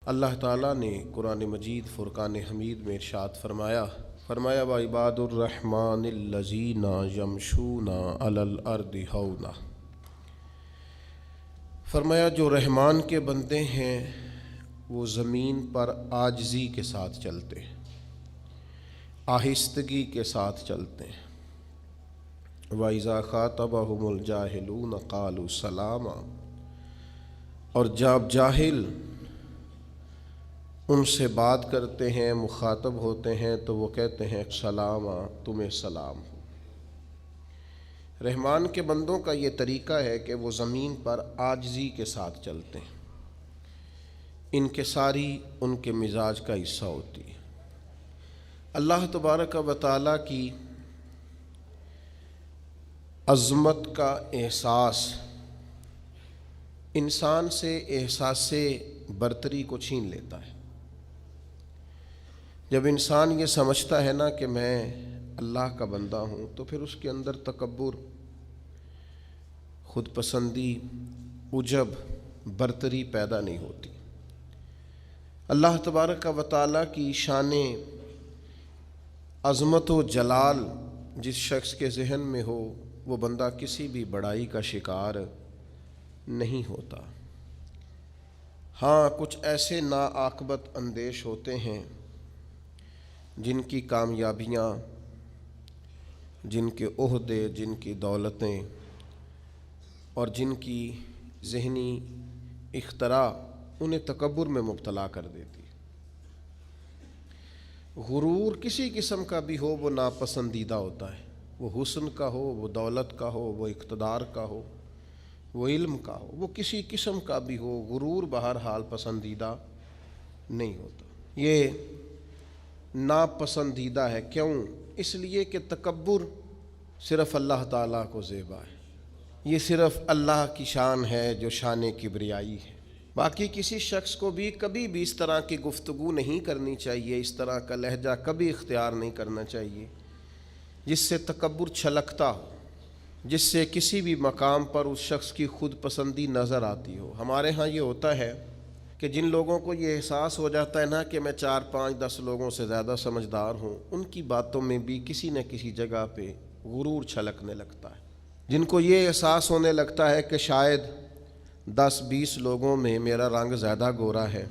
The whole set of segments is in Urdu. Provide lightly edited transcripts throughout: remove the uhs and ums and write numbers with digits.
اللہ تعالیٰ نے قرآن مجید فرقان حمید میں ارشاد فرمایا وَعِبَادُ الرَّحْمَنِ الَّذِينَ يَمْشُونَ عَلَى الْأَرْضِ هَوْنًا، فرمایا جو رحمان کے بندے ہیں وہ زمین پر عاجزی کے ساتھ چلتے ہیں، آہستگی کے ساتھ چلتے ہیں۔ وَإِذَا خَاطَبَهُمُ الْجَاهِلُونَ قَالُوا سَلَامًا، اور جب جاہل ان سے بات کرتے ہیں، مخاطب ہوتے ہیں تو وہ کہتے ہیں سلامًا، تمہیں سلام ہو۔ رحمان کے بندوں کا یہ طریقہ ہے کہ وہ زمین پر عاجزی کے ساتھ چلتے ہیں، انکساری ان کے مزاج کا حصہ ہوتی ہے۔ اللہ تبارک و تعالیٰ کی عظمت کا احساس انسان سے احساس برتری کو چھین لیتا ہے۔ جب انسان یہ سمجھتا ہے نا کہ میں اللہ کا بندہ ہوں، تو پھر اس کے اندر تکبر، خود پسندی، عجب، برتری پیدا نہیں ہوتی۔ اللہ تبارک و تعالیٰ کی شان عظمت و جلال جس شخص کے ذہن میں ہو، وہ بندہ کسی بھی بڑائی کا شکار نہیں ہوتا۔ ہاں، کچھ ایسے ناعاقبت اندیش ہوتے ہیں جن کی کامیابیاں، جن کے عہدے، جن کی دولتیں اور جن کی ذہنی اختراع انہیں تکبر میں مبتلا کر دیتی۔ غرور کسی قسم کا بھی ہو وہ ناپسندیدہ ہوتا ہے، وہ حسن کا ہو، وہ دولت کا ہو، وہ اقتدار کا ہو، وہ علم کا ہو، وہ کسی قسم کا بھی ہو، غرور بہرحال پسندیدہ نہیں ہوتا۔ یہ ناپسندیدہ ہے۔ کیوں؟ اس لیے کہ تکبر صرف اللہ تعالیٰ کو زیبا ہے، یہ صرف اللہ کی شان ہے جو شان کبریائی ہے۔ باقی کسی شخص کو بھی کبھی بھی اس طرح کی گفتگو نہیں کرنی چاہیے، اس طرح کا لہجہ کبھی اختیار نہیں کرنا چاہیے جس سے تکبر چھلکتا ہو، جس سے کسی بھی مقام پر اس شخص کی خود پسندی نظر آتی ہو۔ ہمارے ہاں یہ ہوتا ہے کہ جن لوگوں کو یہ احساس ہو جاتا ہے نا کہ میں 4 5 10 لوگوں سے زیادہ سمجھدار ہوں، ان کی باتوں میں بھی کسی نہ کسی جگہ پہ غرور چھلکنے لگتا ہے۔ جن کو یہ احساس ہونے لگتا ہے کہ شاید 10 20 لوگوں میں میرا رنگ زیادہ گورا ہے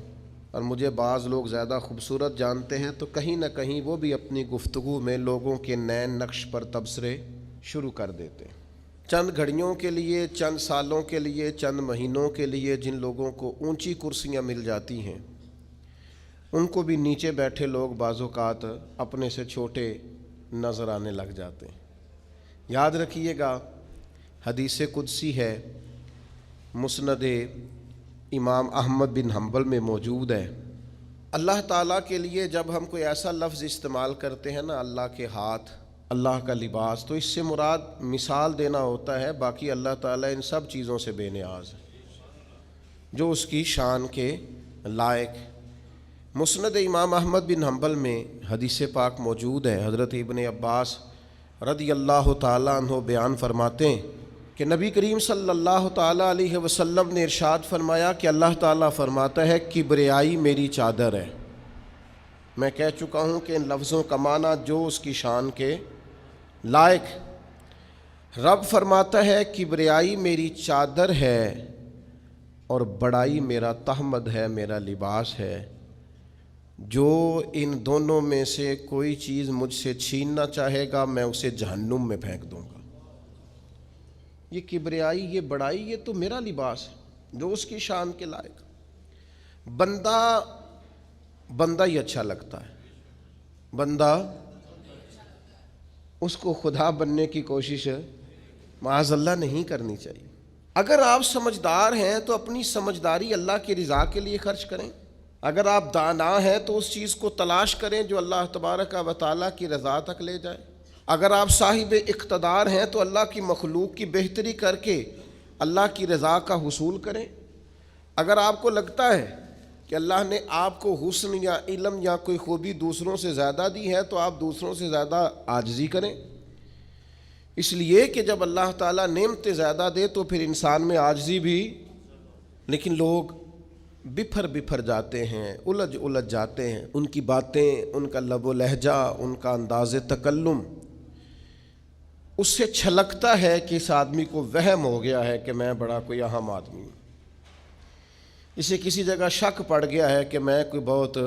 اور مجھے بعض لوگ زیادہ خوبصورت جانتے ہیں، تو کہیں نہ کہیں وہ بھی اپنی گفتگو میں لوگوں کے نین نقش پر تبصرے شروع کر دیتے ہیں۔ چند گھڑیوں کے لیے، چند سالوں کے لیے، چند مہینوں کے لیے جن لوگوں کو اونچی کرسیاں مل جاتی ہیں، ان کو بھی نیچے بیٹھے لوگ بعض اوقات اپنے سے چھوٹے نظر آنے لگ جاتے ہیں۔ یاد رکھیے گا، حدیث قدسی ہے، مسند امام احمد بن حنبل میں موجود ہے۔ اللہ تعالیٰ کے لیے جب ہم کوئی ایسا لفظ استعمال کرتے ہیں نا، اللہ کے ہاتھ، اللہ کا لباس، تو اس سے مراد مثال دینا ہوتا ہے، باقی اللہ تعالیٰ ان سب چیزوں سے بے نیاز ہے جو اس کی شان کے لائق۔ مسند امام احمد بن حنبل میں حدیث پاک موجود ہے، حضرت ابن عباس رضی اللہ تعالیٰ عنہ بیان فرماتے ہیں کہ نبی کریم صلی اللہ تعالیٰ علیہ وسلم نے ارشاد فرمایا کہ اللہ تعالیٰ فرماتا ہے کبریائی میری چادر ہے۔ میں کہہ چکا ہوں کہ ان لفظوں کا معنی جو اس کی شان کے لائق۔ رب فرماتا ہے کبریائی میری چادر ہے اور بڑائی میرا تہمد ہے، میرا لباس ہے۔ جو ان دونوں میں سے کوئی چیز مجھ سے چھیننا چاہے گا میں اسے جہنم میں پھینک دوں گا۔ یہ کبریائی، یہ بڑائی، یہ تو میرا لباس ہے جو اس کی شان کے لائق۔ بندہ ہی اچھا لگتا ہے، بندہ، اس کو خدا بننے کی کوشش معاذ اللہ نہیں کرنی چاہیے۔ اگر آپ سمجھدار ہیں تو اپنی سمجھداری اللہ کی رضا کے لیے خرچ کریں، اگر آپ دانا ہیں تو اس چیز کو تلاش کریں جو اللہ تبارک و تعالیٰ کی رضا تک لے جائے، اگر آپ صاحب اقتدار ہیں تو اللہ کی مخلوق کی بہتری کر کے اللہ کی رضا کا حصول کریں، اگر آپ کو لگتا ہے کہ اللہ نے آپ کو حسن یا علم یا کوئی خوبی دوسروں سے زیادہ دی ہے تو آپ دوسروں سے زیادہ عاجزی کریں، اس لیے کہ جب اللہ تعالیٰ نعمتیں زیادہ دے تو پھر انسان میں عاجزی بھی، لیکن لوگ بفر بفر جاتے ہیں، الجھ جاتے ہیں، ان کی باتیں، ان کا لب و لہجہ، ان کا انداز تکلم اس سے چھلکتا ہے کہ اس آدمی کو وہم ہو گیا ہے کہ میں بڑا کوئی اہم آدمی ہوں، اسے کسی جگہ شک پڑ گیا ہے کہ میں کوئی بہت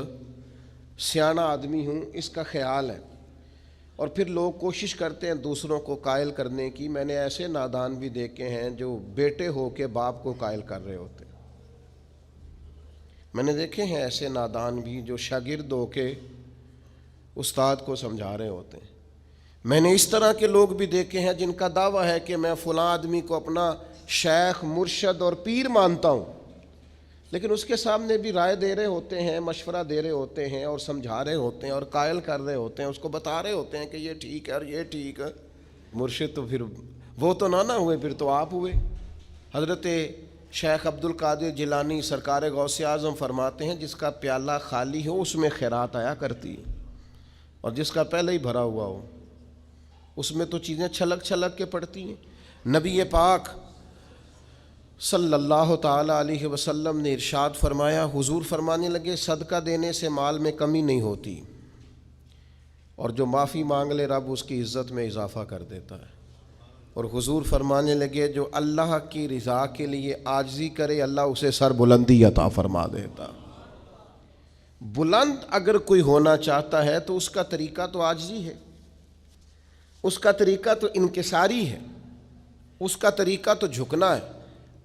سیاںا آدمی ہوں، اس کا خیال ہے۔ اور پھر لوگ کوشش کرتے ہیں دوسروں کو قائل کرنے کی۔ میں نے ایسے نادان بھی دیکھے ہیں جو بیٹے ہو کے باپ کو قائل کر رہے ہوتے ہیں۔ میں نے دیکھے ہیں ایسے نادان بھی جو شاگرد ہو کے استاد کو سمجھا رہے ہوتے ہیں۔ میں نے اس طرح کے لوگ بھی دیکھے ہیں جن کا دعویٰ ہے کہ میں فلاں آدمی کو اپنا شیخ، مرشد اور پیر مانتا ہوں، لیکن اس کے سامنے بھی رائے دے رہے ہوتے ہیں، مشورہ دے رہے ہوتے ہیں اور سمجھا رہے ہوتے ہیں اور قائل کر رہے ہوتے ہیں، اس کو بتا رہے ہوتے ہیں کہ یہ ٹھیک ہے اور یہ ٹھیک ہے۔ مرشد تو پھر وہ تو نہ ہوئے، پھر تو آپ ہوئے۔ حضرت شیخ عبد القادر جیلانی سرکار غوث اعظم فرماتے ہیں جس کا پیالہ خالی ہو اس میں خیرات آیا کرتی ہے، اور جس کا پہلے ہی بھرا ہوا ہو اس میں تو چیزیں چھلک چھلک کے پڑتی ہیں۔ نبی پاک صلی اللہ تعالی علیہ وسلم نے ارشاد فرمایا، حضور فرمانے لگے صدقہ دینے سے مال میں کمی نہیں ہوتی، اور جو معافی مانگ لے رب اس کی عزت میں اضافہ کر دیتا ہے۔ اور حضور فرمانے لگے جو اللہ کی رضا کے لیے عاجزی کرے اللہ اسے سر بلندی عطا فرما دیتا۔ بلند اگر کوئی ہونا چاہتا ہے تو اس کا طریقہ تو عاجزی ہے، اس کا طریقہ تو انکساری ہے، اس کا طریقہ تو جھکنا ہے۔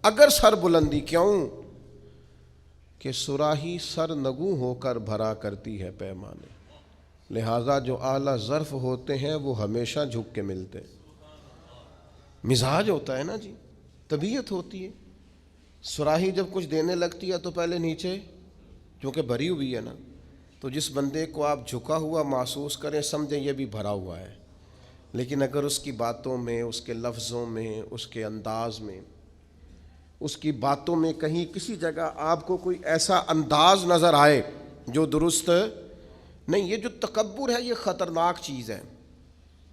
اگر سر بلندی کیوں کہ صراحی سر نگوں ہو کر بھرا کرتی ہے پیمانے، لہٰذا جو اعلیٰ ظرف ہوتے ہیں وہ ہمیشہ جھک کے ملتے ہیں۔ مزاج ہوتا ہے نا جی، طبیعت ہوتی ہے۔ صراحی جب کچھ دینے لگتی ہے تو پہلے نیچے کیونکہ بھری ہوئی ہے نا، تو جس بندے کو آپ جھکا ہوا محسوس کریں سمجھیں یہ بھی بھرا ہوا ہے، لیکن اگر اس کی باتوں میں، اس کے لفظوں میں، اس کے انداز میں، اس کی باتوں میں کہیں کسی جگہ آپ کو کوئی ایسا انداز نظر آئے جو درست نہیں، یہ جو تکبر ہے یہ خطرناک چیز ہے،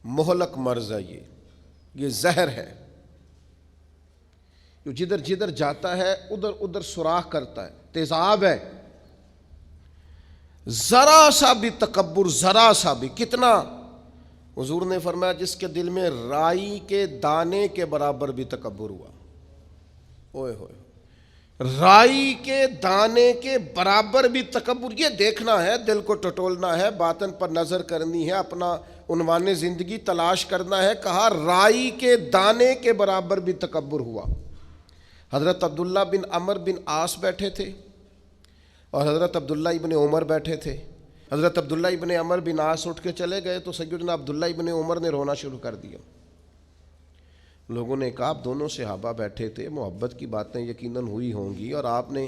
مہلک مرض ہے، یہ زہر ہے، جو جدھر جدھر جاتا ہے ادھر ادھر سوراخ کرتا ہے، تیزاب ہے۔ ذرا سا بھی تکبر، ذرا سا بھی، کتنا؟ حضور نے فرمایا جس کے دل میں رائی کے دانے کے برابر بھی تکبر ہوا، اوئے ہوئے، رائی کے دانے کے برابر بھی تکبر، یہ دیکھنا ہے، دل کو ٹٹولنا ہے، باطن پر نظر کرنی ہے، اپنا عنوان زندگی تلاش کرنا ہے۔ کہا رائی کے دانے کے برابر بھی تکبر ہوا۔ حضرت عبداللہ بن عمر بن عاص بیٹھے تھے اور حضرت عبداللہ ابن عمر بیٹھے تھے۔ حضرت عبداللہ ابن عمر بن عاص اٹھ کے چلے گئے تو سیدنا عبداللہ ابن عمر نے رونا شروع کر دیا۔ لوگوں نے کہا آپ دونوں صحابہ بیٹھے تھے، محبت کی باتیں یقیناً ہوئی ہوں گی اور آپ نے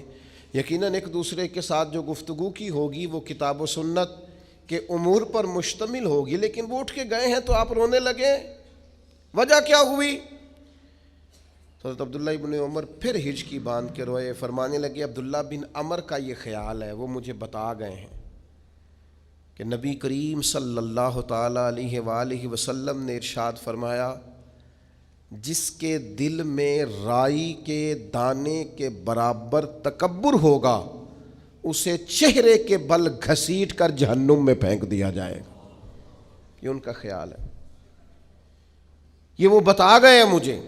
یقیناً ایک دوسرے کے ساتھ جو گفتگو کی ہوگی وہ کتاب و سنت کے امور پر مشتمل ہوگی، لیکن وہ اٹھ کے گئے ہیں تو آپ رونے لگے، وجہ کیا ہوئی؟ حضرت عبداللہ ابن عمر پھر ہچکی باندھ کے روئے، فرمانے لگے عبداللہ بن عمر کا یہ خیال ہے، وہ مجھے بتا گئے ہیں کہ نبی کریم صلی اللہ تعالی علیہ وآلہ وسلم نے ارشاد فرمایا جس کے دل میں رائی کے دانے کے برابر تکبر ہوگا اسے چہرے کے بل گھسیٹ کر جہنم میں پھینک دیا جائے گا۔ یہ ان کا خیال ہے، یہ وہ بتا گئے ہیں مجھے۔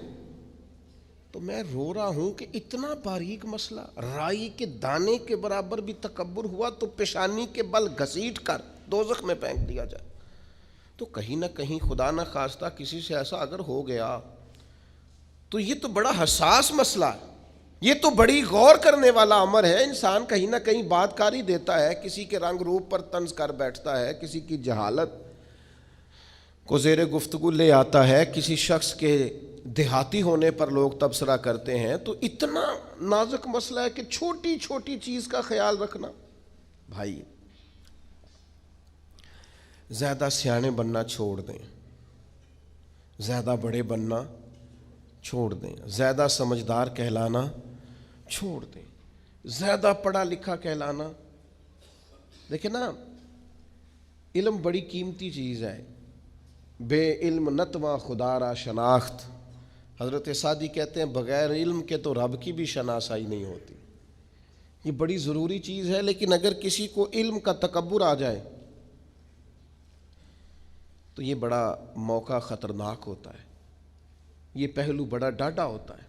تو میں رو رہا ہوں کہ اتنا باریک مسئلہ، رائی کے دانے کے برابر بھی تکبر ہوا تو پیشانی کے بل گھسیٹ کر دوزخ میں پھینک دیا جائے۔ تو کہیں نہ کہیں خدا نہ خواستہ کسی سے ایسا اگر ہو گیا تو یہ تو بڑا حساس مسئلہ ہے، یہ تو بڑی غور کرنے والا امر ہے۔ انسان کہیں نہ کہیں بات کاری دیتا ہے، کسی کے رنگ روپ پر طنز کر بیٹھتا ہے، کسی کی جہالت کو زیر گفتگو لے آتا ہے، کسی شخص کے دیہاتی ہونے پر لوگ تبصرہ کرتے ہیں، تو اتنا نازک مسئلہ ہے کہ چھوٹی چھوٹی چیز کا خیال رکھنا۔ بھائی زیادہ سیانے بننا چھوڑ دیں، زیادہ بڑے بننا چھوڑ دیں، زیادہ سمجھدار کہلانا چھوڑ دیں، زیادہ پڑھا لکھا کہلانا۔ دیکھیں نا، علم بڑی قیمتی چیز ہے، بے علم نتواں خدا را شناخت۔ حضرت سعدی کہتے ہیں بغیر علم کے تو رب کی بھی شناسائی نہیں ہوتی۔ یہ بڑی ضروری چیز ہے، لیکن اگر کسی کو علم کا تکبر آ جائے تو یہ بڑا موقع خطرناک ہوتا ہے، یہ پہلو بڑا ڈاڈا ہوتا ہے۔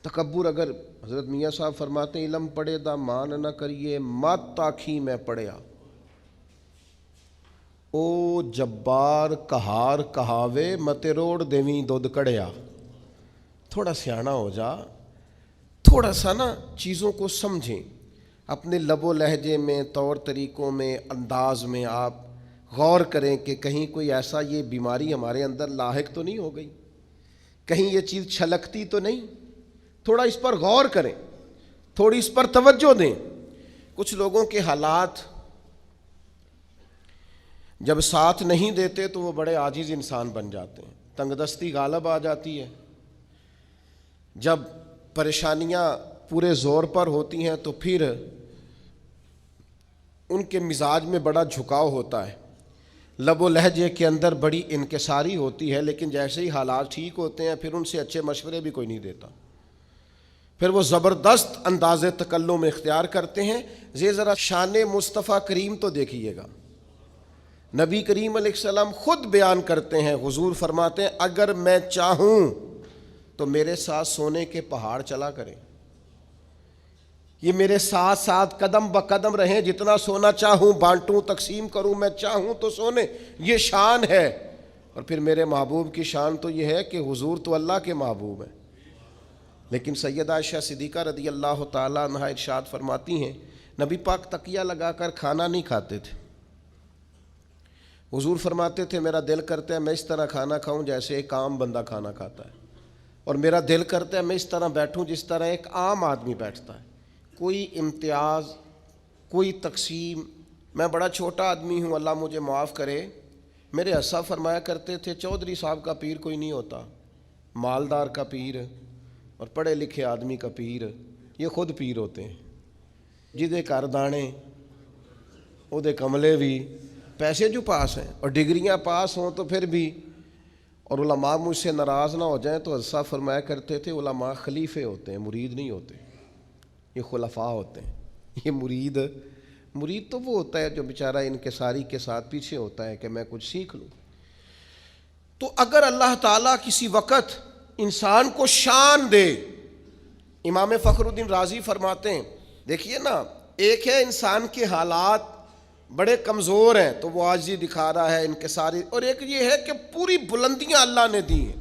تکبر، اگر حضرت میاں صاحب فرماتے ہیں علم پڑھے دا مان نہ کریے مات آکھی میں پڑھیا، او جبار کہار کہاوے متے روڑ دیویں دودھ کڑیا۔ تھوڑا سیاںا ہو جا، تھوڑا سا نا چیزوں کو سمجھیں، اپنے لب و لہجے میں، طور طریقوں میں، انداز میں آپ غور کریں کہ کہیں کوئی ایسا یہ بیماری ہمارے اندر لاحق تو نہیں ہو گئی، کہیں یہ چیز چھلکتی تو نہیں، تھوڑا اس پر غور کریں، تھوڑی اس پر توجہ دیں۔ کچھ لوگوں کے حالات جب ساتھ نہیں دیتے تو وہ بڑے عاجز انسان بن جاتے ہیں، تنگ دستی غالب آ جاتی ہے، جب پریشانیاں پورے زور پر ہوتی ہیں تو پھر ان کے مزاج میں بڑا جھکاؤ ہوتا ہے، لب و لہجے کے اندر بڑی انکساری ہوتی ہے، لیکن جیسے ہی حالات ٹھیک ہوتے ہیں پھر ان سے اچھے مشورے بھی کوئی نہیں دیتا، پھر وہ زبردست انداز تکلم اختیار کرتے ہیں۔ ذرا شان مصطفیٰ کریم تو دیکھیے گا، نبی کریم علیہ السلام خود بیان کرتے ہیں، حضور فرماتے ہیں اگر میں چاہوں تو میرے ساتھ سونے کے پہاڑ چلا کریں، یہ میرے ساتھ ساتھ قدم بقدم رہیں، جتنا سونا چاہوں بانٹوں تقسیم کروں، میں چاہوں تو سونے، یہ شان ہے۔ اور پھر میرے محبوب کی شان تو یہ ہے کہ حضور تو اللہ کے محبوب ہیں، لیکن سیدہ عائشہ صدیقہ رضی اللہ تعالیٰ عنہا ارشاد فرماتی ہیں نبی پاک تکیہ لگا کر کھانا نہیں کھاتے تھے، حضور فرماتے تھے میرا دل کرتا ہے میں اس طرح کھانا کھاؤں جیسے ایک عام بندہ کھانا کھاتا ہے، اور میرا دل کرتا ہے میں اس طرح بیٹھوں جس طرح ایک عام آدمی بیٹھتا ہے، کوئی امتیاز، کوئی تقسیم۔ میں بڑا چھوٹا آدمی ہوں، اللہ مجھے معاف کرے، میرے اسا فرمایا کرتے تھے چودھری صاحب کا پیر کوئی نہیں ہوتا، مالدار کا پیر اور پڑھے لکھے آدمی کا پیر یہ خود پیر ہوتے ہیں، جدے کر دانے او دے کملے بھی، پیسے جو پاس ہیں اور ڈگریاں پاس ہوں تو پھر بھی، اور علماء مجھ سے ناراض نہ ہو جائیں تو اسا فرمایا کرتے تھے علماء خلیفے ہوتے ہیں، مرید نہیں ہوتے، یہ خلفاء ہوتے ہیں، یہ مرید تو وہ ہوتا ہے جو بیچارہ انکساری کے ساتھ پیچھے ہوتا ہے کہ میں کچھ سیکھ لوں۔ تو اگر اللہ تعالیٰ کسی وقت انسان کو شان دے، امام فخر الدین رازی فرماتے ہیں دیکھیے نا، ایک ہے انسان کے حالات بڑے کمزور ہیں تو وہ عاجزی دکھا رہا ہے، انکساری، اور ایک یہ ہے کہ پوری بلندیاں اللہ نے دی ہیں،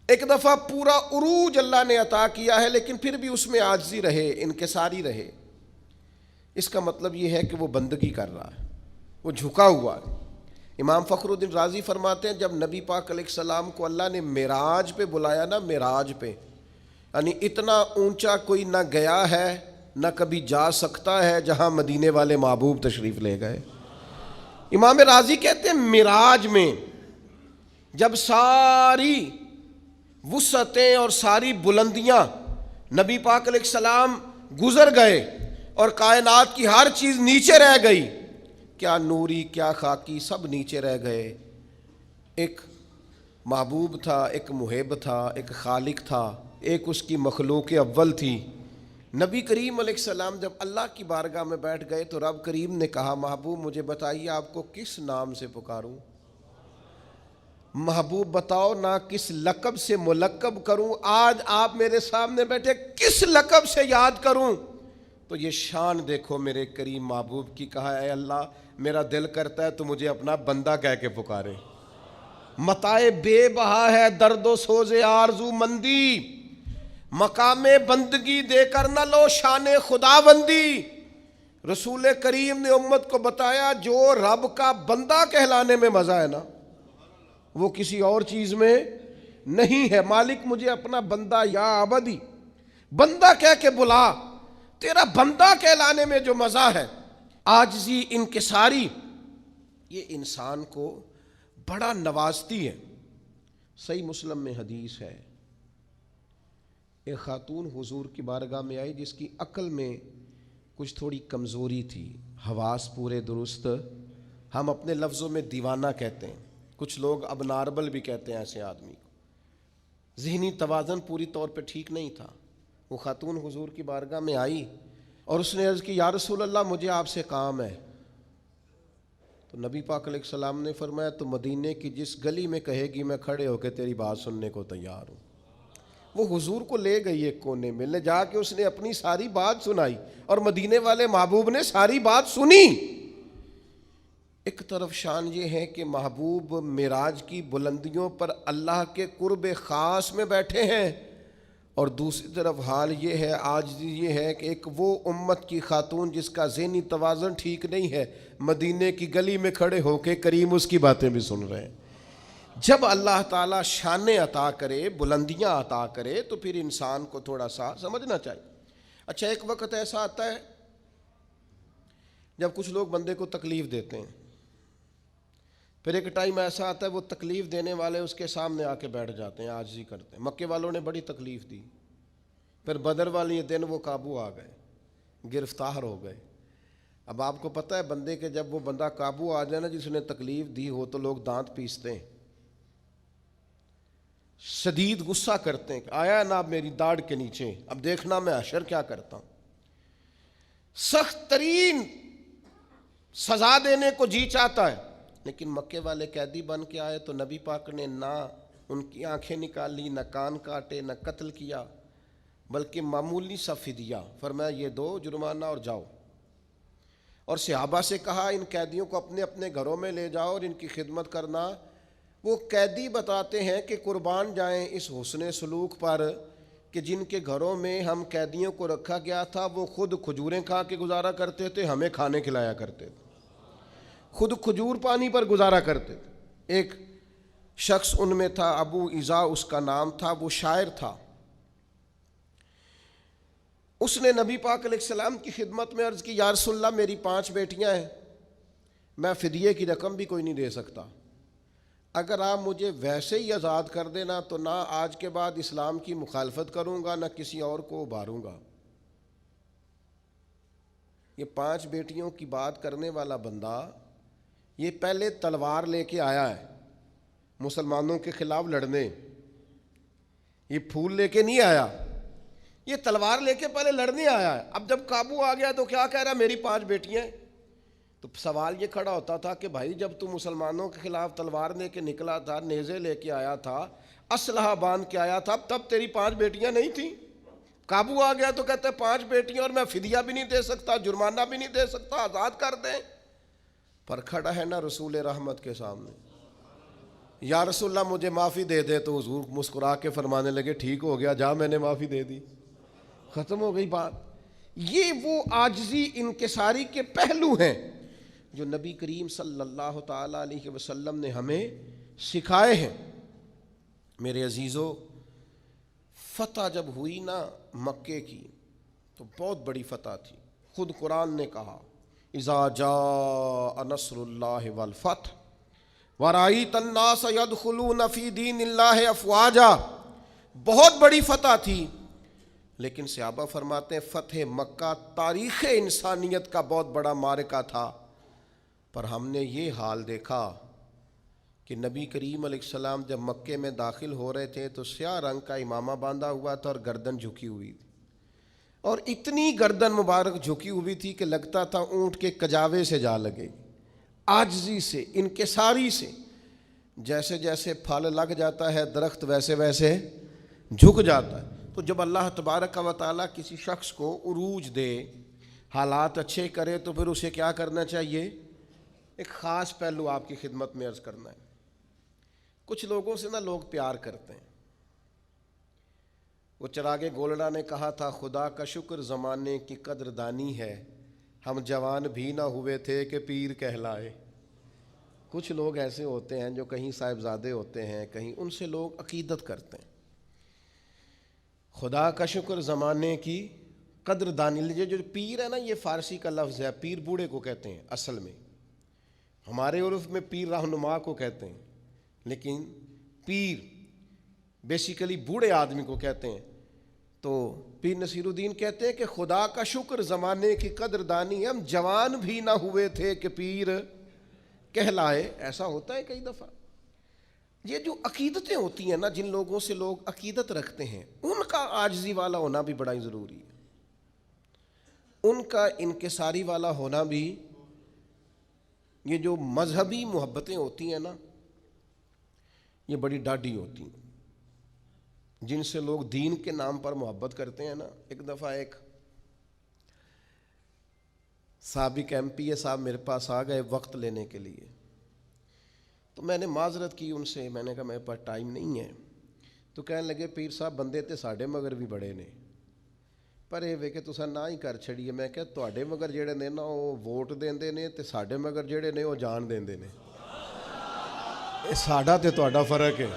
ایک دفعہ پورا عروج اللہ نے عطا کیا ہے لیکن پھر بھی اس میں عاجزی رہے، انکساری رہے، اس کا مطلب یہ ہے کہ وہ بندگی کر رہا ہے، وہ جھکا ہوا ہے۔ امام فخر الدین رازی فرماتے ہیں جب نبی پاک علیہ السلام کو اللہ نے معراج پہ بلایا نا، معراج پہ، یعنی اتنا اونچا کوئی نہ گیا ہے نہ کبھی جا سکتا ہے جہاں مدینے والے محبوب تشریف لے گئے۔ امام رازی کہتے ہیں معراج میں جب ساری وسعتیں اور ساری بلندیاں نبی پاک علیہ السلام گزر گئے اور کائنات کی ہر چیز نیچے رہ گئی، کیا نوری کیا خاکی سب نیچے رہ گئے، ایک محبوب تھا، ایک محب تھا، ایک خالق تھا، ایک اس کی مخلوق اول تھی۔ نبی کریم علیہ السلام جب اللہ کی بارگاہ میں بیٹھ گئے تو رب کریم نے کہا محبوب مجھے بتائیے آپ کو کس نام سے پکاروں، محبوب بتاؤ نا کس لقب سے ملقب کروں، آج آپ میرے سامنے بیٹھے کس لقب سے یاد کروں؟ تو یہ شان دیکھو میرے کریم محبوب کی، کہا اے اللہ میرا دل کرتا ہے تو مجھے اپنا بندہ کہہ کے پکارے، متائے بے بہا ہے درد و سوز آرزو مندی، مقام بندگی دے کر نہ لو شان خدا بندی۔ رسول کریم نے امت کو بتایا جو رب کا بندہ کہلانے میں مزہ ہے نا وہ کسی اور چیز میں نہیں ہے۔ مالک مجھے اپنا بندہ یا عبدی بندہ کہہ کے بلا، تیرا بندہ کہلانے میں جو مزہ ہے، عاجزی انکساری، یہ انسان کو بڑا نوازتی ہے۔ صحیح مسلم میں حدیث ہے، ایک خاتون حضور کی بارگاہ میں آئی جس کی عقل میں کچھ تھوڑی کمزوری تھی، حواس پورے درست، ہم اپنے لفظوں میں دیوانہ کہتے ہیں، کچھ لوگ اب نارمل بھی کہتے ہیں ایسے آدمی کو، ذہنی توازن پوری طور پہ ٹھیک نہیں تھا۔ وہ خاتون حضور کی بارگاہ میں آئی اور اس نے عرض کی یا رسول اللہ مجھے آپ سے کام ہے. تو نبی پاک علیہ السلام نے فرمایا تو مدینے کی جس گلی میں کہے گی میں کھڑے ہو کے تیری بات سننے کو تیار ہوں. وہ حضور کو لے گئی ایک کونے میں، لے جا کے اس نے اپنی ساری بات سنائی اور مدینے والے محبوب نے ساری بات سنی. ایک طرف شان یہ ہے کہ محبوب معراج کی بلندیوں پر اللہ کے قرب خاص میں بیٹھے ہیں، اور دوسری طرف حال یہ ہے، آج یہ ہے کہ ایک وہ امت کی خاتون جس کا ذہنی توازن ٹھیک نہیں ہے، مدینے کی گلی میں کھڑے ہو کے کریم اس کی باتیں بھی سن رہے ہیں. جب اللہ تعالیٰ شانیں عطا کرے، بلندیاں عطا کرے، تو پھر انسان کو تھوڑا سا سمجھنا چاہیے. اچھا ایک وقت ایسا آتا ہے جب کچھ لوگ بندے کو تکلیف دیتے ہیں، پھر ایک ٹائم ایسا آتا ہے وہ تکلیف دینے والے اس کے سامنے آ کے بیٹھ جاتے ہیں، عاجزی کرتے ہیں. مکے والوں نے بڑی تکلیف دی، پھر بدر والے دن وہ قابو آ گئے، گرفتار ہو گئے. اب آپ کو پتہ ہے بندے کے جب وہ بندہ قابو آ جائے نا، جس نے تکلیف دی ہو، تو لوگ دانت پیستے ہیں، شدید غصہ کرتے ہیں کہ آیا نا اب میری داڑھ کے نیچے، اب دیکھنا میں حشر کیا کرتا ہوں. سخت ترین سزا دینے کو جی چاہتا ہے، لیکن مکے والے قیدی بن کے آئے تو نبی پاک نے نہ ان کی آنکھیں نکالی، نہ کان کاٹے، نہ قتل کیا، بلکہ معمولی سا فدیہ فرمایا یہ دو جرمانہ اور جاؤ. اور صحابہ سے کہا ان قیدیوں کو اپنے اپنے گھروں میں لے جاؤ اور ان کی خدمت کرنا. وہ قیدی بتاتے ہیں کہ قربان جائیں اس حسن سلوک پر کہ جن کے گھروں میں ہم قیدیوں کو رکھا گیا تھا وہ خود کھجوریں کھا کے گزارا کرتے تھے، ہمیں کھانے کھلایا کرتے تھے، خود کھجور پانی پر گزارا کرتے تھے. ایک شخص ان میں تھا، ابو ایذا اس کا نام تھا، وہ شاعر تھا. اس نے نبی پاک علیہ السلام کی خدمت میں عرض کی یا رسول اللہ میری 5 بیٹیاں ہیں، میں فدیے کی رقم بھی کوئی نہیں دے سکتا، اگر آپ مجھے ویسے ہی آزاد کر دینا تو نہ آج کے بعد اسلام کی مخالفت کروں گا، نہ کسی اور کو ابھاروں گا. یہ 5 بیٹیوں کی بات کرنے والا بندہ یہ پہلے تلوار لے کے آیا ہے مسلمانوں کے خلاف لڑنے، یہ پھول لے کے نہیں آیا، یہ تلوار لے کے پہلے لڑنے آیا ہے. اب جب قابو آ گیا تو کیا کہہ رہا میری 5 بیٹیاں ہیں. تو سوال یہ کھڑا ہوتا تھا کہ بھائی جب تو مسلمانوں کے خلاف تلوار لے کے نکلا تھا، نیزے لے کے آیا تھا، اسلحہ باندھ کے آیا تھا، تب تیری 5 بیٹیاں نہیں تھیں؟ قابو آ گیا تو کہتے 5 بیٹیاں اور میں فدیہ بھی نہیں دے سکتا، جرمانہ بھی نہیں دے سکتا، آزاد کر دیں. پر کھڑا ہے نا رسول رحمت کے سامنے، یا رسول اللہ مجھے معافی دے دے. تو حضور مسکرا کے فرمانے لگے ٹھیک ہو گیا، جا میں نے معافی دے دی، ختم ہو گئی بات. یہ وہ عاجزی انکساری کے پہلو ہیں جو نبی کریم صلی اللہ تعالیٰ علیہ وسلم نے ہمیں سکھائے ہیں. میرے عزیزو، فتح جب ہوئی نا مکے کی تو بہت بڑی فتح تھی. خود قرآن نے کہا اذا جاء نصر اللہ والفتح ورأیت الناس يدخلون فی دین اللہ افواجا. بہت بڑی فتح تھی، لیکن صحابہ فرماتے ہیں فتح مکہ تاریخ انسانیت کا بہت بڑا معرکہ تھا. پر ہم نے یہ حال دیکھا کہ نبی کریم علیہ السلام جب مکے میں داخل ہو رہے تھے تو سیاہ رنگ کا امامہ باندھا ہوا تھا اور گردن جھکی ہوئی تھی، اور اتنی گردن مبارک جھکی ہوئی تھی کہ لگتا تھا اونٹ کے کجاوے سے جا لگے. عاجزی سے، انکساری سے، جیسے جیسے پھل لگ جاتا ہے درخت ویسے ویسے جھک جاتا ہے. تو جب اللہ تبارک و تعالیٰ کسی شخص کو عروج دے، حالات اچھے کرے، تو پھر اسے کیا کرنا چاہیے؟ ایک خاص پہلو آپ کی خدمت میں عرض کرنا ہے. کچھ لوگوں سے نا لوگ پیار کرتے ہیں. وہ چراغ گولڑا نے کہا تھا خدا کا شکر زمانے کی قدردانی ہے، ہم جوان بھی نہ ہوئے تھے کہ پیر کہلائے. کچھ لوگ ایسے ہوتے ہیں جو کہیں صاحبزادے ہوتے ہیں، کہیں ان سے لوگ عقیدت کرتے ہیں. خدا کا شکر زمانے کی قدردانی. یہ جو پیر ہے نا، یہ فارسی کا لفظ ہے، پیر بوڑھے کو کہتے ہیں. اصل میں ہمارے عرف میں پیر رہنما کو کہتے ہیں، لیکن پیر بیسیکلی بوڑھے آدمی کو کہتے ہیں. تو پیر نصیر الدین کہتے ہیں کہ خدا کا شکر زمانے کی قدردانی، ہم جوان بھی نہ ہوئے تھے کہ پیر کہلائے. ایسا ہوتا ہے کئی دفعہ. یہ جو عقیدتیں ہوتی ہیں نا، جن لوگوں سے لوگ عقیدت رکھتے ہیں، ان کا عاجزی والا ہونا بھی بڑا ہی ضروری ہے. ان کا انکساری والا ہونا بھی، یہ جو مذہبی محبتیں ہوتی ہیں نا، یہ بڑی ڈاڈھی ہوتی ہیں، جن سے لوگ دین کے نام پر محبت کرتے ہیں نا۔ ایک دفعہ ایک سابق MP صاحب میرے پاس آ گئے وقت لینے کے لیے، تو میں نے معذرت کی ان سے، میں نے کہا میرے پاس ٹائم نہیں ہے۔ تو کہنے لگے پیر صاحب بندے تے ساڈے مگر بھی بڑے نے، پر یہ وے کہ تساں نہ ہی کر چھڑیے۔ میں کہا تواڈے مگر جڑے نے نا وہ ووٹ دیندے نے تے ساڈے مگر جڑے نے وہ جان دیندے نے، یہ ساڈا تے تواڈا فرق ہے۔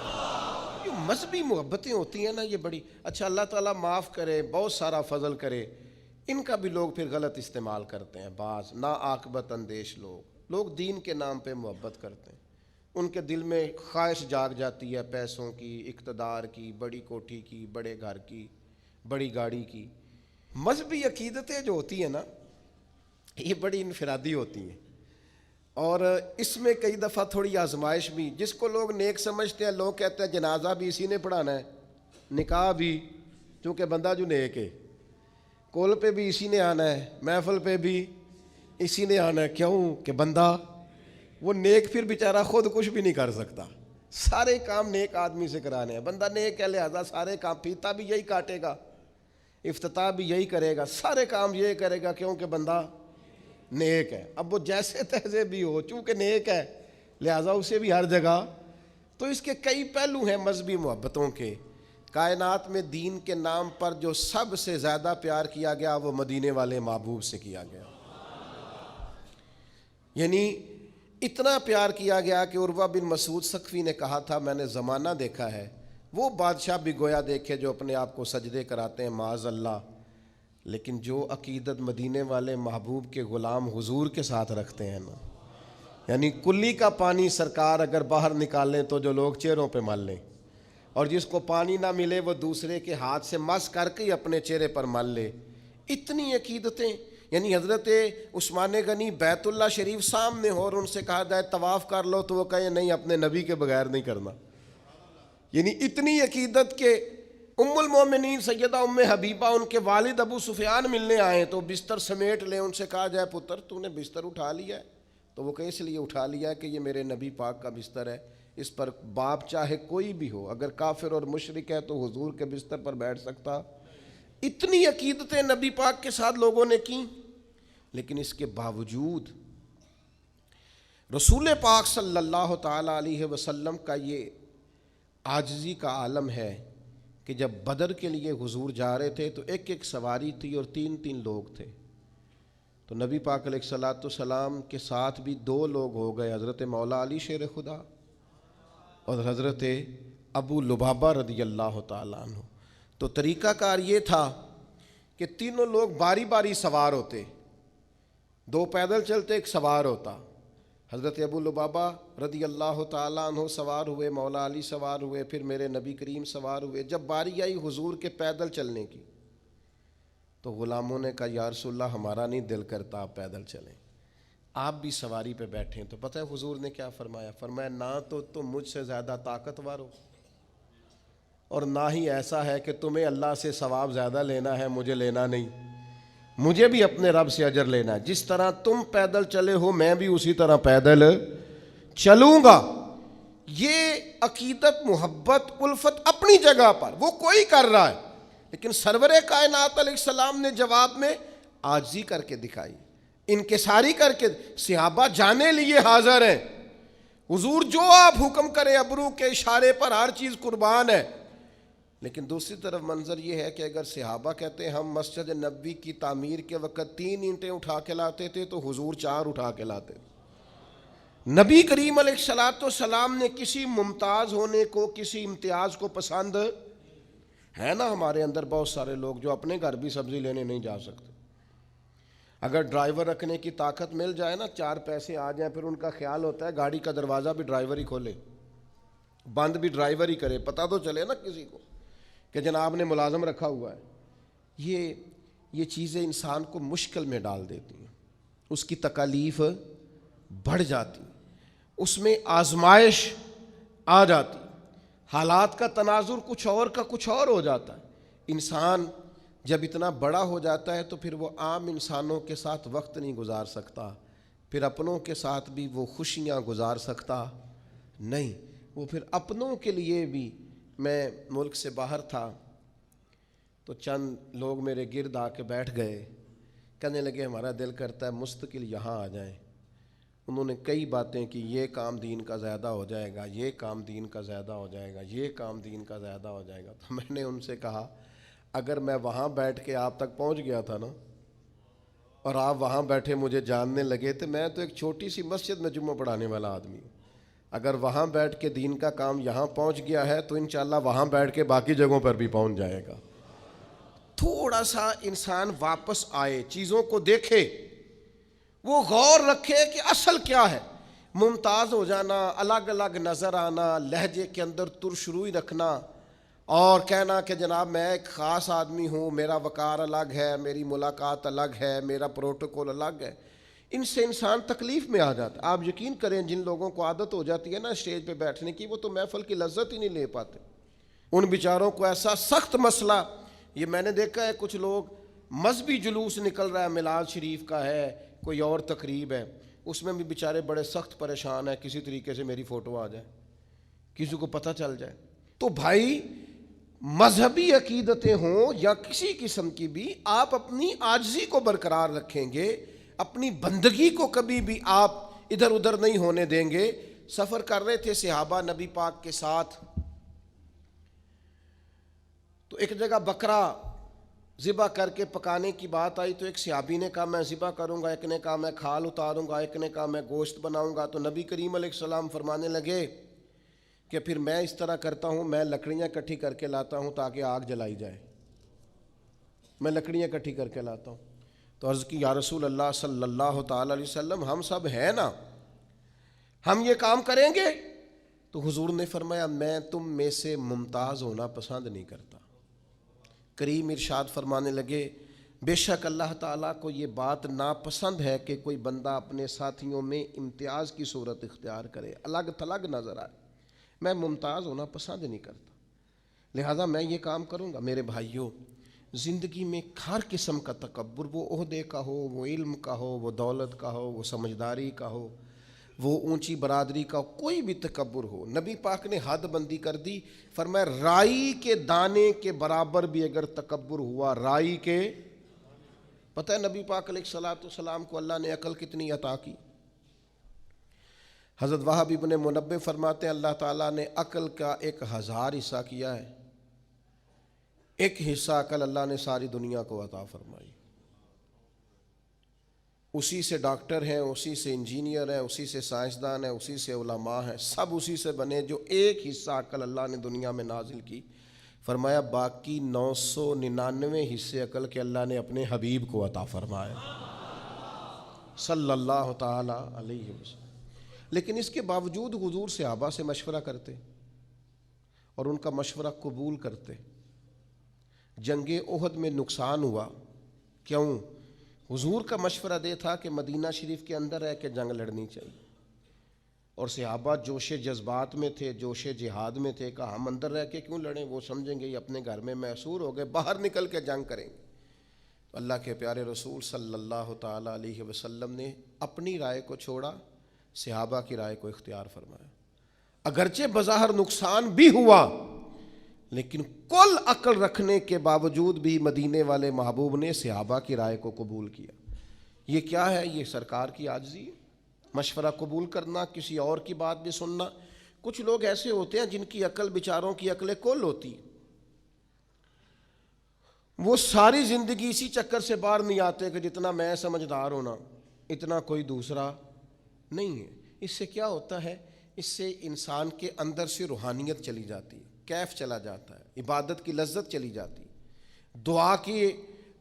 یہ مذہبی محبتیں ہوتی ہیں نا، یہ بڑی اچھا، اللہ تعالیٰ معاف کرے، بہت سارا فضل کرے، ان کا بھی لوگ پھر غلط استعمال کرتے ہیں۔ بعض نا عاقبت اندیش لوگ دین کے نام پہ محبت کرتے ہیں، ان کے دل میں خواہش جاگ جاتی ہے پیسوں کی، اقتدار کی، بڑی کوٹھی کی، بڑے گھر کی، بڑی گاڑی کی۔ مذہبی عقیدتیں جو ہوتی ہیں نا، یہ بڑی انفرادی ہوتی ہیں، اور اس میں کئی دفعہ تھوڑی آزمائش بھی، جس کو لوگ نیک سمجھتے ہیں، لوگ کہتے ہیں جنازہ بھی اسی نے پڑھانا ہے، نکاح بھی، چونکہ بندہ جو نیک ہے، کول پہ بھی اسی نے آنا ہے، محفل پہ بھی اسی نے آنا ہے۔ کیوں کہ بندہ وہ نیک پھر بیچارہ خود کچھ بھی نہیں کر سکتا، سارے کام نیک آدمی سے کرانے ہیں۔ بندہ نیک ہے لہذا سارے کام، پیتا بھی یہی کاٹے گا، افتتاح بھی یہی کرے گا، سارے کام یہ کرے گا، کیونکہ بندہ نیک ہے۔ اب وہ جیسے تیسے بھی ہو، چونکہ نیک ہے لہذا اسے بھی ہر جگہ۔ تو اس کے کئی پہلو ہیں مذہبی محبتوں کے۔ کائنات میں دین کے نام پر جو سب سے زیادہ پیار کیا گیا وہ مدینے والے محبوب سے کیا گیا، یعنی اتنا پیار کیا گیا کہ عروہ بن مسعود ثقفی نے کہا تھا میں نے زمانہ دیکھا ہے، وہ بادشاہ بھی گویا دیکھے جو اپنے آپ کو سجدے کراتے ہیں معاذ اللہ، لیکن جو عقیدت مدینے والے محبوب کے غلام حضور کے ساتھ رکھتے ہیں نا، یعنی کلی کا پانی سرکار اگر باہر نکالیں تو جو لوگ چہروں پہ مل لیں، اور جس کو پانی نہ ملے وہ دوسرے کے ہاتھ سے مس کر کے اپنے چہرے پر مل لے۔ اتنی عقیدتیں، یعنی حضرت عثمان غنی بیت اللہ شریف سامنے ہو اور ان سے کہا جائے طواف کر لو تو وہ کہے نہیں، اپنے نبی کے بغیر نہیں کرنا۔ یعنی اتنی عقیدت کہ ام المومنین سیدہ ام حبیبہ، ان کے والد ابو سفیان ملنے آئے تو بستر سمیٹ لیں، ان سے کہا جائے پتر تو نے بستر اٹھا لیا ہے؟ تو وہ کہ اس لیے اٹھا لیا ہے کہ یہ میرے نبی پاک کا بستر ہے، اس پر باپ چاہے کوئی بھی ہو، اگر کافر اور مشرک ہے تو حضور کے بستر پر بیٹھ سکتا۔ اتنی عقیدتیں نبی پاک کے ساتھ لوگوں نے کی، لیکن اس کے باوجود رسول پاک صلی اللہ تعالی علیہ وسلم کا یہ عاجزی کا عالم ہے کہ جب بدر کے لیے حضور جا رہے تھے تو ایک ایک سواری تھی اور تین تین لوگ تھے، تو نبی پاک علیہ الصلوۃ والسلام کے ساتھ بھی دو لوگ ہو گئے، حضرت مولا علی شیر خدا اور حضرت ابو لبابہ رضی اللہ تعالیٰ عنہ۔ تو طریقہ کار یہ تھا کہ تینوں لوگ باری باری سوار ہوتے، دو پیدل چلتے ایک سوار ہوتا۔ حضرت ابو لبابہ رضی اللہ تعالیٰ عنہ سوار ہوئے، مولا علی سوار ہوئے، پھر میرے نبی کریم سوار ہوئے۔ جب باری آئی حضور کے پیدل چلنے کی تو غلاموں نے کہا یا رسول اللہ ہمارا نہیں دل کرتا آپ پیدل چلیں، آپ بھی سواری پہ بیٹھیں۔ تو پتہ ہے حضور نے کیا فرمایا؟ فرمایا نہ تو تم مجھ سے زیادہ طاقتور ہو، اور نہ ہی ایسا ہے کہ تمہیں اللہ سے ثواب زیادہ لینا ہے، مجھے لینا نہیں، مجھے بھی اپنے رب سے اجر لینا ہے۔ جس طرح تم پیدل چلے ہو میں بھی اسی طرح پیدل چلوں گا۔ یہ عقیدت، محبت، الفت اپنی جگہ پر وہ کوئی کر رہا ہے، لیکن سرور کائنات علیہ السلام نے جواب میں عاجزی کر کے دکھائی، انکساری کر کے۔ صحابہ جانے لیے حاضر ہیں، حضور جو آپ حکم کرے ابرو کے اشارے پر ہر چیز قربان ہے۔ لیکن دوسری طرف منظر یہ ہے کہ اگر صحابہ کہتے ہیں ہم مسجد نبوی کی تعمیر کے وقت 3 اینٹیں اٹھا کے لاتے تھے تو حضور 4 اٹھا کے لاتے تھے۔ نبی کریم علیہ الصلوۃ والسلام نے کسی ممتاز ہونے کو، کسی امتیاز کو پسند ہے نا؟ ہمارے اندر بہت سارے لوگ جو اپنے گھر بھی سبزی لینے نہیں جا سکتے، اگر ڈرائیور رکھنے کی طاقت مل جائے نا، 4 پیسے آ جائیں، پھر ان کا خیال ہوتا ہے گاڑی کا دروازہ بھی ڈرائیور ہی کھولے، بند بھی ڈرائیور ہی کرے، پتہ تو چلے نا کسی کو کہ جناب نے ملازم رکھا ہوا ہے۔ یہ چیزیں انسان کو مشکل میں ڈال دیتی ہیں، اس کی تکالیف بڑھ جاتی، اس میں آزمائش آ جاتی، حالات کا تناظر کچھ اور کا کچھ اور ہو جاتا ہے۔ انسان جب اتنا بڑا ہو جاتا ہے تو پھر وہ عام انسانوں کے ساتھ وقت نہیں گزار سکتا، پھر اپنوں کے ساتھ بھی وہ خوشیاں گزار سکتا نہیں۔ وہ پھر اپنوں کے لیے بھی، میں ملک سے باہر تھا تو چند لوگ میرے گرد آ کے بیٹھ گئے، کہنے لگے ہمارا دل کرتا ہے مستقل یہاں آ جائیں۔ انہوں نے کئی باتیں کی، یہ کام دین کا زیادہ ہو جائے گا، یہ کام دین کا زیادہ ہو جائے گا، یہ کام دین کا زیادہ ہو جائے گا۔ تو میں نے ان سے کہا اگر میں وہاں بیٹھ کے آپ تک پہنچ گیا تھا نا، اور آپ وہاں بیٹھے مجھے جاننے لگے، تو میں تو ایک چھوٹی سی مسجد میں جمعہ پڑھانے والا آدمی ہوں، اگر وہاں بیٹھ کے دین کا کام یہاں پہنچ گیا ہے تو انشاءاللہ وہاں بیٹھ کے باقی جگہوں پر بھی پہنچ جائے گا۔ تھوڑا سا انسان واپس آئے، چیزوں کو دیکھے، وہ غور رکھے کہ اصل کیا ہے۔ ممتاز ہو جانا، الگ الگ نظر آنا، لہجے کے اندر ترشروئی رکھنا اور کہنا کہ جناب میں ایک خاص آدمی ہوں، میرا وقار الگ ہے، میری ملاقات الگ ہے، میرا پروٹوکول الگ ہے، ان سے انسان تکلیف میں آ جاتا ہے۔ آپ یقین کریں جن لوگوں کو عادت ہو جاتی ہے نا اسٹیج پہ بیٹھنے کی، وہ تو محفل کی لذت ہی نہیں لے پاتے۔ ان بیچاروں کو ایسا سخت مسئلہ، یہ میں نے دیکھا ہے کچھ لوگ مذہبی جلوس نکل رہا ہے، میلاد شریف کا ہے، کوئی اور تقریب ہے، اس میں بھی بیچارے بڑے سخت پریشان ہیں، کسی طریقے سے میری فوٹو آ جائے، کسی کو پتہ چل جائے۔ تو بھائی مذہبی عقیدتیں ہوں یا کسی قسم کی بھی، آپ اپنی عاجزی کو برقرار رکھیں گے، اپنی بندگی کو کبھی بھی آپ ادھر ادھر نہیں ہونے دیں گے۔ سفر کر رہے تھے صحابہ نبی پاک کے ساتھ، تو ایک جگہ بکرا ذبح کر کے پکانے کی بات آئی، تو ایک صحابی نے کہا میں ذبح کروں گا، ایک نے کہا میں کھال اتاروں گا، ایک نے کہا میں گوشت بناؤں گا۔ تو نبی کریم علیہ السلام فرمانے لگے کہ پھر میں اس طرح کرتا ہوں، میں لکڑیاں اکٹھی کر کے لاتا ہوں تاکہ آگ جلائی جائے، میں لکڑیاں اکٹھی کر کے لاتا ہوں۔ تو عرض کی یا رسول اللہ صلی اللہ تعالی علیہ وسلم ہم سب ہیں نا، ہم یہ کام کریں گے؟ تو حضور نے فرمایا میں تم میں سے ممتاز ہونا پسند نہیں کرتا۔ کریم ارشاد فرمانے لگے بے شک اللہ تعالیٰ کو یہ بات ناپسند ہے کہ کوئی بندہ اپنے ساتھیوں میں امتیاز کی صورت اختیار کرے، الگ تھلگ نظر آئے، میں ممتاز ہونا پسند نہیں کرتا، لہذا میں یہ کام کروں گا۔ میرے بھائیوں، زندگی میں ہر قسم کا تکبر، وہ عہدے کا ہو، وہ علم کا ہو، وہ دولت کا ہو، وہ سمجھداری کا ہو، وہ اونچی برادری کا، کوئی بھی تکبر ہو، نبی پاک نے حد بندی کر دی، فرمایا رائی کے دانے کے برابر بھی اگر تکبر ہوا، رائی کے، پتہ ہے نبی پاک علیہ الصلوۃ والسلام کو اللہ نے عقل کتنی عطا کی؟ حضرت وہب ابن منبہ فرماتے ہیں اللہ تعالیٰ نے عقل کا 1000 حصہ کیا ہے، ایک حصہ عقل اللہ نے ساری دنیا کو عطا فرمائی، اسی سے ڈاکٹر ہیں، اسی سے انجینئر ہیں، اسی سے سائنسدان ہیں، اسی سے علماء ہیں، سب اسی سے بنے، جو ایک حصہ عقل اللہ نے دنیا میں نازل کی۔ فرمایا باقی 999 حصے عقل کے اللہ نے اپنے حبیب کو عطا فرمایا صلی اللہ تعالی علیہ وسلم۔ لیکن اس کے باوجود حضور صحابہ سے مشورہ کرتے اور ان کا مشورہ قبول کرتے۔ جنگ احد میں نقصان ہوا، کیوں؟ حضور کا مشورہ دے تھا کہ مدینہ شریف کے اندر رہ کے جنگ لڑنی چاہیے، اور صحابہ جوش جذبات میں تھے، جوش جہاد میں تھے، کہا ہم اندر رہ کے کیوں لڑیں، وہ سمجھیں گے یہ اپنے گھر میں محصور ہو گئے، باہر نکل کے جنگ کریں گے۔ تو اللہ کے پیارے رسول صلی اللہ تعالی علیہ وسلم نے اپنی رائے کو چھوڑا، صحابہ کی رائے کو اختیار فرمایا۔ اگرچہ بظاہر نقصان بھی ہوا، لیکن کل عقل رکھنے کے باوجود بھی مدینے والے محبوب نے صحابہ کی رائے کو قبول کیا۔ یہ کیا ہے؟ یہ سرکار کی عاجزی ہے، مشورہ قبول کرنا، کسی اور کی بات بھی سننا۔ کچھ لوگ ایسے ہوتے ہیں جن کی عقل، بیچاروں کی عقل کل ہوتی، وہ ساری زندگی اسی چکر سے باہر نہیں آتے کہ جتنا میں سمجھدار ہونا اتنا کوئی دوسرا نہیں ہے۔ اس سے کیا ہوتا ہے؟ اس سے انسان کے اندر سے روحانیت چلی جاتی ہے، کیف چلا جاتا ہے، عبادت کی لذت چلی جاتی ہے، دعا کی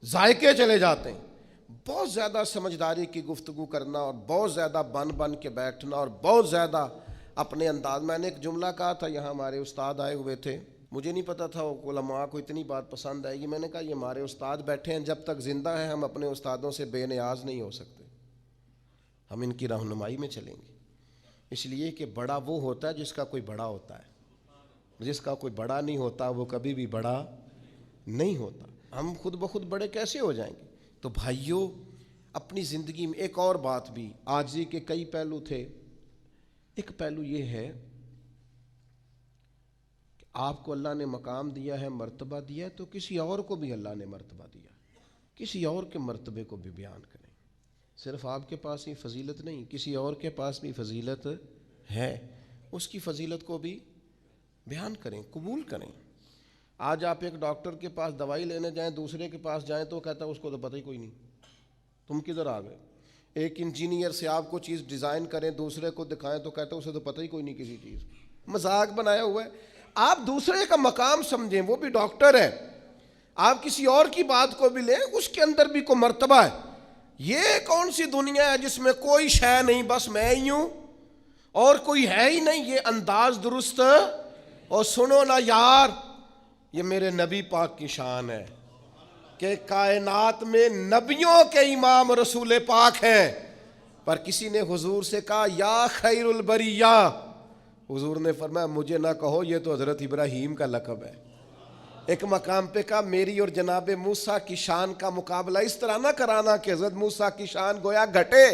ذائقے چلے جاتے ہیں۔ بہت زیادہ سمجھداری کی گفتگو کرنا اور بہت زیادہ بن کے بیٹھنا اور بہت زیادہ اپنے انداز۔ میں نے ایک جملہ کہا تھا، یہاں ہمارے استاد آئے ہوئے تھے، مجھے نہیں پتا تھا علماء کو اتنی بات پسند آئے گی۔ میں نے کہا یہ ہمارے استاد بیٹھے ہیں، جب تک زندہ ہیں ہم اپنے استادوں سے بے نیاز نہیں ہو سکتے، ہم ان کی رہنمائی میں چلیں گے، اس لیے کہ بڑا وہ ہوتا ہے جس کا کوئی بڑا ہوتا ہے، جس کا کوئی بڑا نہیں ہوتا وہ کبھی بھی بڑا نہیں ہوتا۔ ہم خود بخود بڑے کیسے ہو جائیں گے؟ تو بھائیوں، اپنی زندگی میں ایک اور بات بھی، عاجزی کے کئی پہلو تھے، ایک پہلو یہ ہے کہ آپ کو اللہ نے مقام دیا ہے، مرتبہ دیا ہے، تو کسی اور کو بھی اللہ نے مرتبہ دیا، کسی اور کے مرتبے کو بھی بیان کریں۔ صرف آپ کے پاس ہی فضیلت نہیں، کسی اور کے پاس بھی فضیلت ہے، اس کی فضیلت کو بھی بیان کریں، قبول کریں۔ آج آپ ایک ڈاکٹر کے پاس دوائی لینے جائیں، دوسرے کے پاس جائیں تو کہتا ہے اس کو تو پتہ ہی کوئی نہیں، تم کدھر آ گئے۔ ایک انجینئر سے آپ کو چیز ڈیزائن کریں، دوسرے کو دکھائیں تو کہتا ہے اسے تو پتہ ہی کوئی نہیں کسی چیز۔ مذاق بنایا ہوا ہے۔ آپ دوسرے کا مقام سمجھیں، وہ بھی ڈاکٹر ہے، آپ کسی اور کی بات کو بھی لیں، اس کے اندر بھی کوئی مرتبہ ہے۔ یہ کون سی دنیا ہے جس میں کوئی شے نہیں، بس میں ہی ہوں اور کوئی ہے ہی نہیں؟ یہ انداز درست اور سنو نا یار، یہ میرے نبی پاک کی شان ہے کہ کائنات میں نبیوں کے امام رسول پاک ہیں، پر کسی نے حضور سے کہا یا خیر البریہ، حضور نے فرمایا مجھے نہ کہو، یہ تو حضرت ابراہیم کا لقب ہے۔ ایک مقام پہ کہا میری اور جناب موسیٰ کی شان کا مقابلہ اس طرح نہ کرانا کہ حضرت موسیٰ کی شان گویا گھٹے۔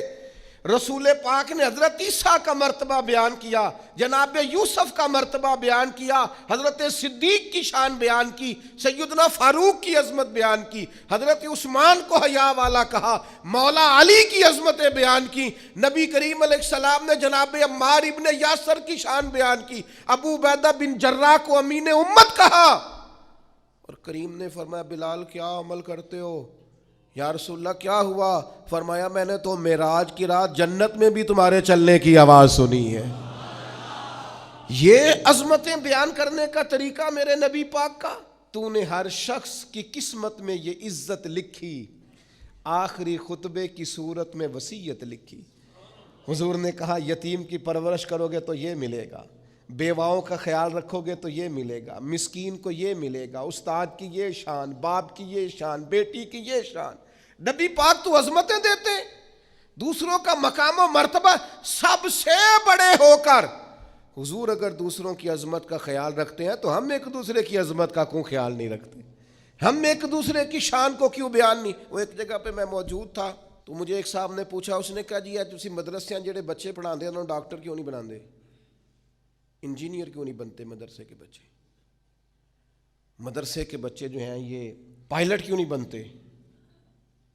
رسول پاک نے حضرت عیسیٰ کا مرتبہ بیان کیا، جناب یوسف کا مرتبہ بیان کیا، حضرت صدیق کی شان بیان کی، سیدنا فاروق کی عظمت بیان کی، حضرت عثمان کو حیا والا کہا، مولا علی کی عظمتیں بیان کی، نبی کریم علیہ السلام نے جناب عمار ابن یاسر کی شان بیان کی، ابو عبیدہ بن جراح کو امین امت کہا، اور کریم نے فرمایا بلال کیا عمل کرتے ہو؟ یا رسول اللہ کیا ہوا؟ فرمایا میں نے تو معراج کی رات جنت میں بھی تمہارے چلنے کی آواز سنی ہے۔ یہ عظمتیں بیان کرنے کا طریقہ میرے نبی پاک کا۔ تو نے ہر شخص کی قسمت میں یہ عزت لکھی، آخری خطبے کی صورت میں وصیت لکھی۔ حضور نے کہا یتیم کی پرورش کرو گے تو یہ ملے گا، بیواؤں کا خیال رکھو گے تو یہ ملے گا، مسکین کو یہ ملے گا، استاد کی یہ شان، باپ کی یہ شان، بیٹی کی یہ شان۔ نبی پاک تو عظمتیں دیتے، دوسروں کا مقام و مرتبہ سب سے بڑے ہو کر۔ حضور اگر دوسروں کی عظمت کا خیال رکھتے ہیں تو ہم ایک دوسرے کی عظمت کا کیوں خیال نہیں رکھتے؟ ہم ایک دوسرے کی شان کو کیوں بیان نہیں؟ وہ ایک جگہ پہ میں موجود تھا تو مجھے ایک صاحب نے پوچھا، اس نے کہا جی تسی مدرسے جڑے بچے پڑھاندے انہوں ڈاکٹر کیوں نہیں بناندے، انجینئر کیوں نہیں بنتے مدرسے کے بچے، مدرسے کے بچے جو ہیں یہ پائلٹ کیوں نہیں بنتے؟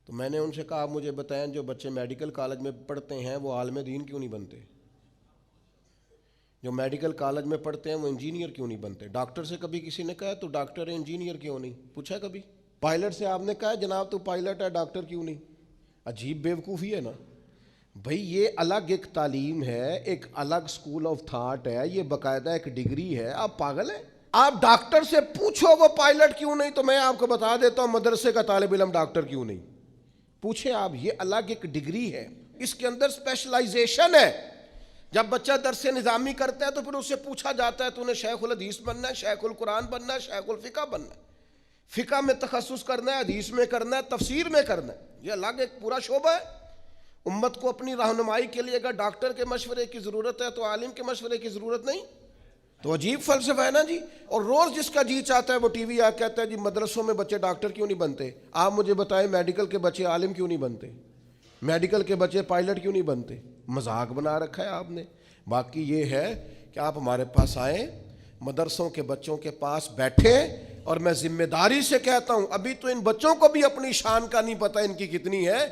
تو میں نے ان سے کہا آپ مجھے بتائیں جو بچے میڈیکل کالج میں پڑھتے ہیں وہ عالم دین کیوں نہیں بنتے؟ جو میڈیکل کالج میں پڑھتے ہیں وہ انجینئر کیوں نہیں بنتے؟ ڈاکٹر سے کبھی کسی نے کہا تو ڈاکٹر ہے انجینئر کیوں نہیں؟ پوچھا کبھی؟ پائلٹ سے آپ نے کہا جناب تو پائلٹ ہے ڈاکٹر کیوں نہیں؟ عجیب بیوقوفی ہے نا بھئی، یہ الگ ایک تعلیم ہے، ایک الگ سکول آف تھاٹ ہے، یہ باقاعدہ ایک ڈگری ہے۔ آپ پاگل ہیں؟ آپ ڈاکٹر سے پوچھو وہ پائلٹ کیوں نہیں، تو میں آپ کو بتا دیتا ہوں مدرسے کا طالب علم ڈاکٹر کیوں نہیں۔ پوچھیں آپ، یہ الگ ایک ڈگری ہے، اس کے اندر اسپیشلائزیشن ہے۔ جب بچہ درس نظامی کرتا ہے تو پھر اس سے پوچھا جاتا ہے تو نے شیخ الحدیث بننا ہے، شیخ القرآن بننا ہے، شیخ الفقہ بننا ہے، فقہ میں تخصص کرنا ہے، حدیث میں کرنا ہے، تفسیر میں کرنا ہے، یہ الگ ایک پورا شعبہ ہے۔ امت کو اپنی رہنمائی کے لیے اگر ڈاکٹر کے مشورے کی ضرورت ہے تو عالم کے مشورے کی ضرورت نہیں؟ تو عجیب فلسفہ ہے نا جی۔ اور روز جس کا جی چاہتا ہے وہ ٹی وی آ کہتا ہے جی مدرسوں میں بچے ڈاکٹر کیوں نہیں بنتے؟ آپ مجھے بتائیں میڈیکل کے بچے عالم کیوں نہیں بنتے؟ میڈیکل کے بچے پائلٹ کیوں نہیں بنتے؟ مذاق بنا رکھا ہے آپ نے۔ باقی یہ ہے کہ آپ ہمارے پاس آئیں، مدرسوں کے بچوں کے پاس بیٹھیں، اور میں ذمہ داری سے کہتا ہوں ابھی تو ان بچوں کو بھی اپنی شان کا نہیں پتہ ان کی کتنی ہے۔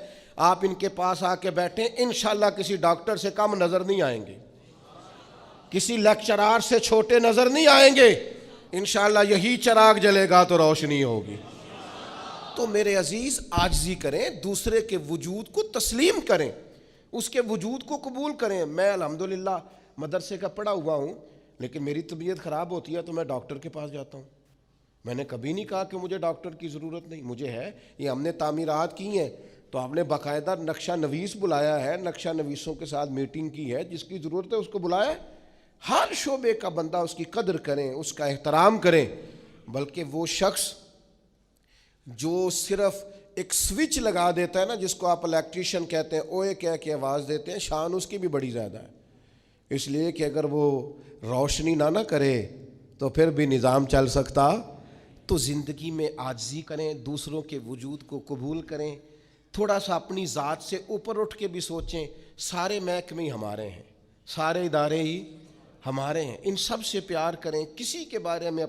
آپ ان کے پاس آ کے بیٹھیں، انشاءاللہ کسی ڈاکٹر سے کم نظر نہیں آئیں گے، کسی لیکچرار سے چھوٹے نظر نہیں آئیں گے، انشاءاللہ یہی چراغ جلے گا تو روشنی ہوگی۔ تو میرے عزیز عاجزی کریں، دوسرے کے وجود کو تسلیم کریں، اس کے وجود کو قبول کریں۔ میں الحمدللہ مدرسے کا پڑھا ہوا ہوں، لیکن میری طبیعت خراب ہوتی ہے تو میں ڈاکٹر کے پاس جاتا ہوں۔ میں نے کبھی نہیں کہا کہ مجھے ڈاکٹر کی ضرورت نہیں، مجھے ہے۔ یہ ہم نے تعمیرات کی ہیں تو ہم نے باقاعدہ نقشہ نویس بلایا ہے، نقشہ نویسوں کے ساتھ میٹنگ کی ہے، جس کی ضرورت ہے اس کو بلایا ہے۔ ہر شعبے کا بندہ اس کی قدر کریں، اس کا احترام کریں۔ بلکہ وہ شخص جو صرف ایک سوئچ لگا دیتا ہے نا، جس کو آپ الیکٹریشین کہتے ہیں، اوے کہہ کے آواز دیتے ہیں، شان اس کی بھی بڑی زیادہ ہے، اس لیے کہ اگر وہ روشنی نہ کرے تو پھر بھی نظام چل سکتا تو زندگی میں عاجزی کریں، دوسروں کے وجود کو قبول کریں، تھوڑا سا اپنی ذات سے اوپر اٹھ کے بھی سوچیں، سارے محکمے ہی ہمارے ہیں، سارے ادارے ہی ہمارے ہیں، ان سب سے پیار کریں، کسی کے بارے میں